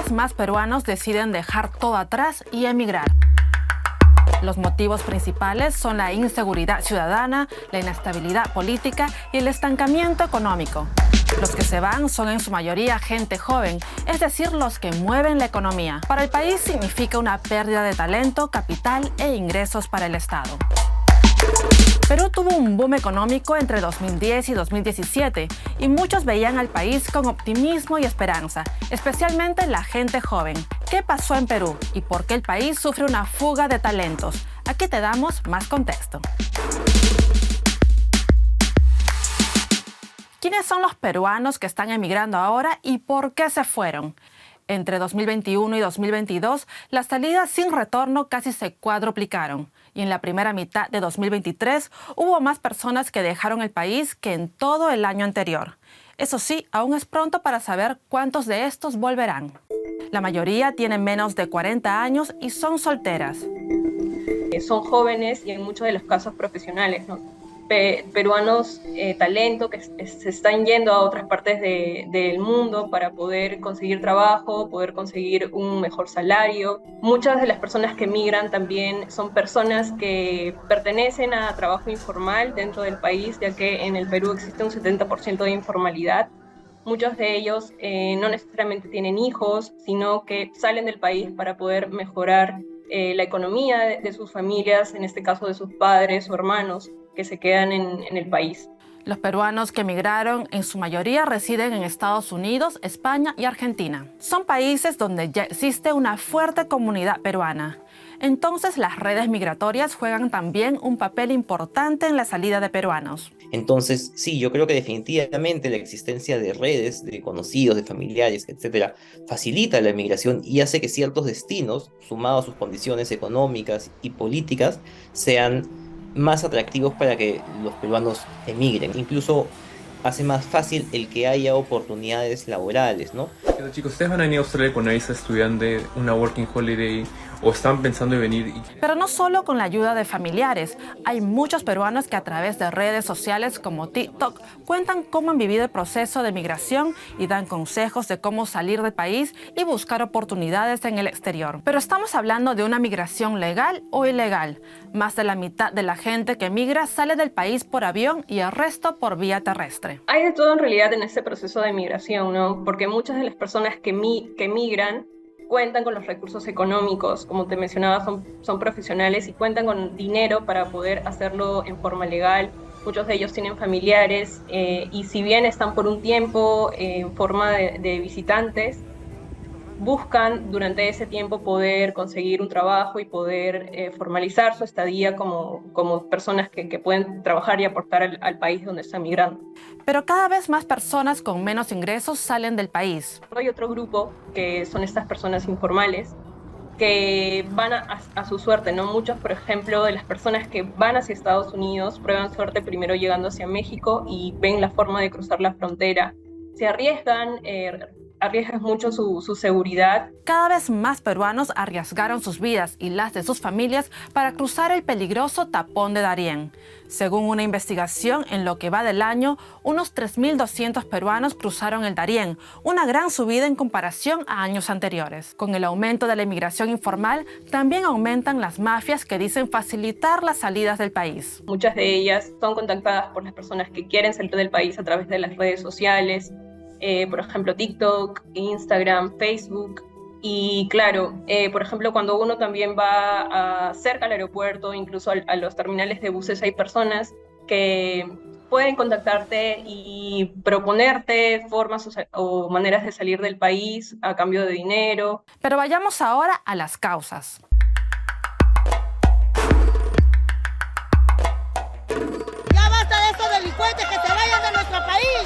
vez más peruanos deciden dejar todo atrás y emigrar. Los motivos principales son la inseguridad ciudadana, la inestabilidad política y el estancamiento económico. Los que se van son en su mayoría gente joven, es decir, los que mueven la economía. Para el país significa una pérdida de talento, capital e ingresos para el Estado. Perú tuvo un boom económico entre 2010 y 2017 y muchos veían al país con optimismo y esperanza, especialmente la gente joven. ¿Qué pasó en Perú y por qué el país sufre una fuga de talentos? Aquí te damos más contexto. ¿Quiénes son los peruanos que están emigrando ahora y por qué se fueron? Entre 2021 y 2022, las salidas sin retorno casi se cuadruplicaron. Y en la primera mitad de 2023 hubo más personas que dejaron el país que en todo el año anterior. Eso sí, aún es pronto para saber cuántos de estos volverán. La mayoría tienen menos de 40 años y son solteras. Son jóvenes y en muchos de los casos profesionales, ¿no? Peruanos talento que se están yendo a otras partes del mundo para poder conseguir trabajo, poder conseguir un mejor salario. Muchas de las personas que emigran también son personas que pertenecen a trabajo informal dentro del país, ya que en el Perú existe un 70% de informalidad. Muchos de ellos no necesariamente tienen hijos, sino que salen del país para poder mejorar la economía de sus familias, en este caso de sus padres o hermanos, que se quedan en el país. Los peruanos que emigraron en su mayoría residen en Estados Unidos, España y Argentina. Son países donde ya existe una fuerte comunidad peruana. Entonces las redes migratorias juegan también un papel importante en la salida de peruanos. Entonces, sí, yo creo que definitivamente la existencia de redes, de conocidos, de familiares, etcétera, facilita la emigración y hace que ciertos destinos, sumados a sus condiciones económicas y políticas, sean más atractivos para que los peruanos emigren. Incluso hace más fácil el que haya oportunidades laborales, ¿no? Pero chicos, ¿ustedes van a venir a Australia con una visa estudiante, una working holiday, o están pensando en venir? Pero no solo con la ayuda de familiares. Hay muchos peruanos que a través de redes sociales como TikTok cuentan cómo han vivido el proceso de migración y dan consejos de cómo salir del país y buscar oportunidades en el exterior. Pero estamos hablando de una migración legal o ilegal. Más de la mitad de la gente que migra sale del país por avión y el resto por vía terrestre. Hay de todo en realidad en este proceso de migración, ¿no? Porque muchas de las personas que migran cuentan con los recursos económicos, como te mencionaba, son profesionales y cuentan con dinero para poder hacerlo en forma legal. Muchos de ellos tienen familiares y si bien están por un tiempo en forma de visitantes, buscan durante ese tiempo poder conseguir un trabajo y poder formalizar su estadía como personas que pueden trabajar y aportar al país donde están migrando. Pero cada vez más personas con menos ingresos salen del país. Hay otro grupo que son estas personas informales que van a su suerte, ¿no? Muchos, por ejemplo, de las personas que van hacia Estados Unidos prueban suerte primero llegando hacia México y ven la forma de cruzar la frontera. Se arriesgan mucho su seguridad. Cada vez más peruanos arriesgaron sus vidas y las de sus familias para cruzar el peligroso tapón de Darién. Según una investigación, en lo que va del año, unos 3.200 peruanos cruzaron el Darién, una gran subida en comparación a años anteriores. Con el aumento de la inmigración informal, también aumentan las mafias que dicen facilitar las salidas del país. Muchas de ellas son contactadas por las personas que quieren salir del país a través de las redes sociales, por ejemplo TikTok, Instagram, Facebook. Y claro, por ejemplo, cuando uno también va cerca al aeropuerto, incluso a los terminales de buses, hay personas que pueden contactarte y proponerte formas o maneras de salir del país a cambio de dinero. Pero vayamos ahora a las causas.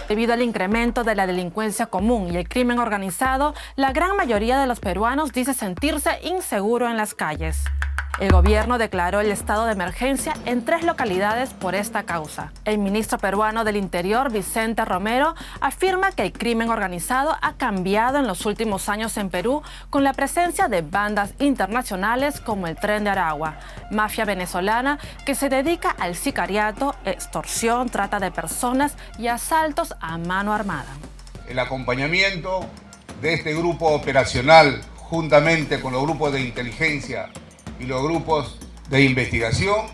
Debido al incremento de la delincuencia común y el crimen organizado, la gran mayoría de los peruanos dice sentirse inseguro en las calles. El gobierno declaró el estado de emergencia en 3 localidades por esta causa. El ministro peruano del Interior, Vicente Romero, afirma que el crimen organizado ha cambiado en los últimos años en Perú con la presencia de bandas internacionales como el Tren de Aragua, mafia venezolana que se dedica al sicariato, extorsión, trata de personas y asaltos a mano armada. El acompañamiento de este grupo operacional, juntamente con los grupos de inteligencia y los grupos de investigación,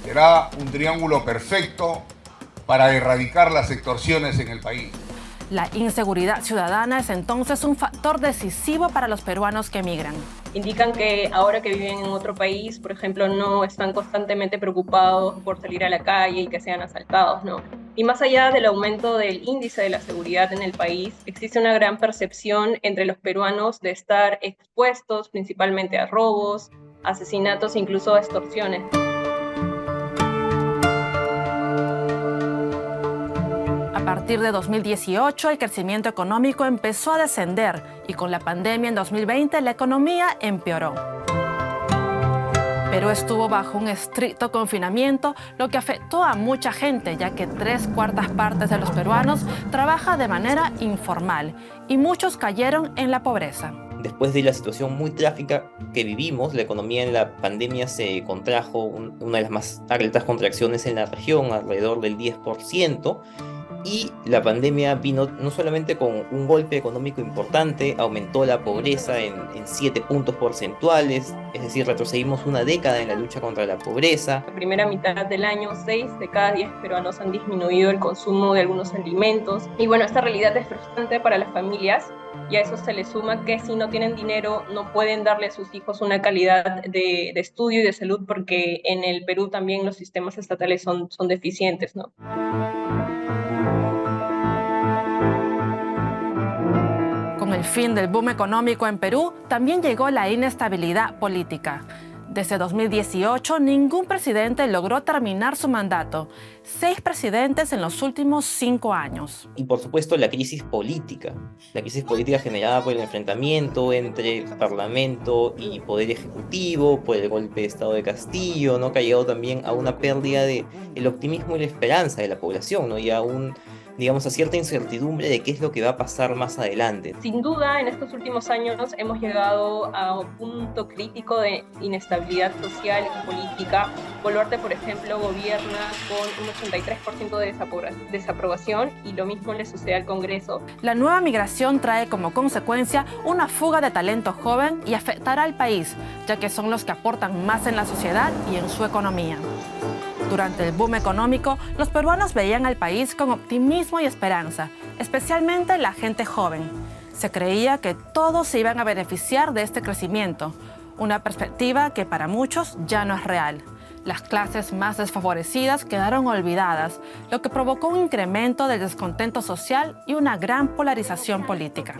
será un triángulo perfecto para erradicar las extorsiones en el país. La inseguridad ciudadana es entonces un factor decisivo para los peruanos que emigran. Indican que ahora que viven en otro país, por ejemplo, no están constantemente preocupados por salir a la calle y que sean asaltados, ¿no? Y más allá del aumento del índice de la seguridad en el país, existe una gran percepción entre los peruanos de estar expuestos principalmente a robos, asesinatos e incluso a extorsiones. A partir de 2018, el crecimiento económico empezó a descender y con la pandemia en 2020 la economía empeoró. Perú estuvo bajo un estricto confinamiento, lo que afectó a mucha gente, ya que 3/4 partes de los peruanos trabajan de manera informal y muchos cayeron en la pobreza. Después de la situación muy trágica que vivimos, la economía en la pandemia se contrajo, una de las más altas contracciones en la región, alrededor del 10%, y la pandemia vino no solamente con un golpe económico importante, aumentó la pobreza en 7 puntos porcentuales, es decir, retrocedimos una década en la lucha contra la pobreza. La primera mitad del año, 6 de cada 10 peruanos han disminuido el consumo de algunos alimentos. Y bueno, esta realidad es frustrante para las familias, y a eso se le suma que si no tienen dinero no pueden darle a sus hijos una calidad de estudio y de salud, porque en el Perú también los sistemas estatales son deficientes, ¿no? Con el fin del boom económico en Perú, también llegó la inestabilidad política. Desde 2018, ningún presidente logró terminar su mandato. 6 presidentes en los últimos 5 años. Y por supuesto la crisis política generada por el enfrentamiento entre Parlamento y Poder Ejecutivo, por el golpe de Estado de Castillo, ¿no? Que ha llegado también a una pérdida del optimismo y la esperanza de la población, ¿no? Y a a cierta incertidumbre de qué es lo que va a pasar más adelante. Sin duda, en estos últimos años hemos llegado a un punto crítico de inestabilidad social y política. Boluarte, por ejemplo, gobierna con un 83% de desaprobación, y lo mismo le sucede al Congreso. La nueva migración trae como consecuencia una fuga de talento joven y afectará al país, ya que son los que aportan más en la sociedad y en su economía. Durante el boom económico, los peruanos veían al país con optimismo y esperanza, especialmente la gente joven. Se creía que todos se iban a beneficiar de este crecimiento, una perspectiva que para muchos ya no es real. Las clases más desfavorecidas quedaron olvidadas, lo que provocó un incremento del descontento social y una gran polarización política.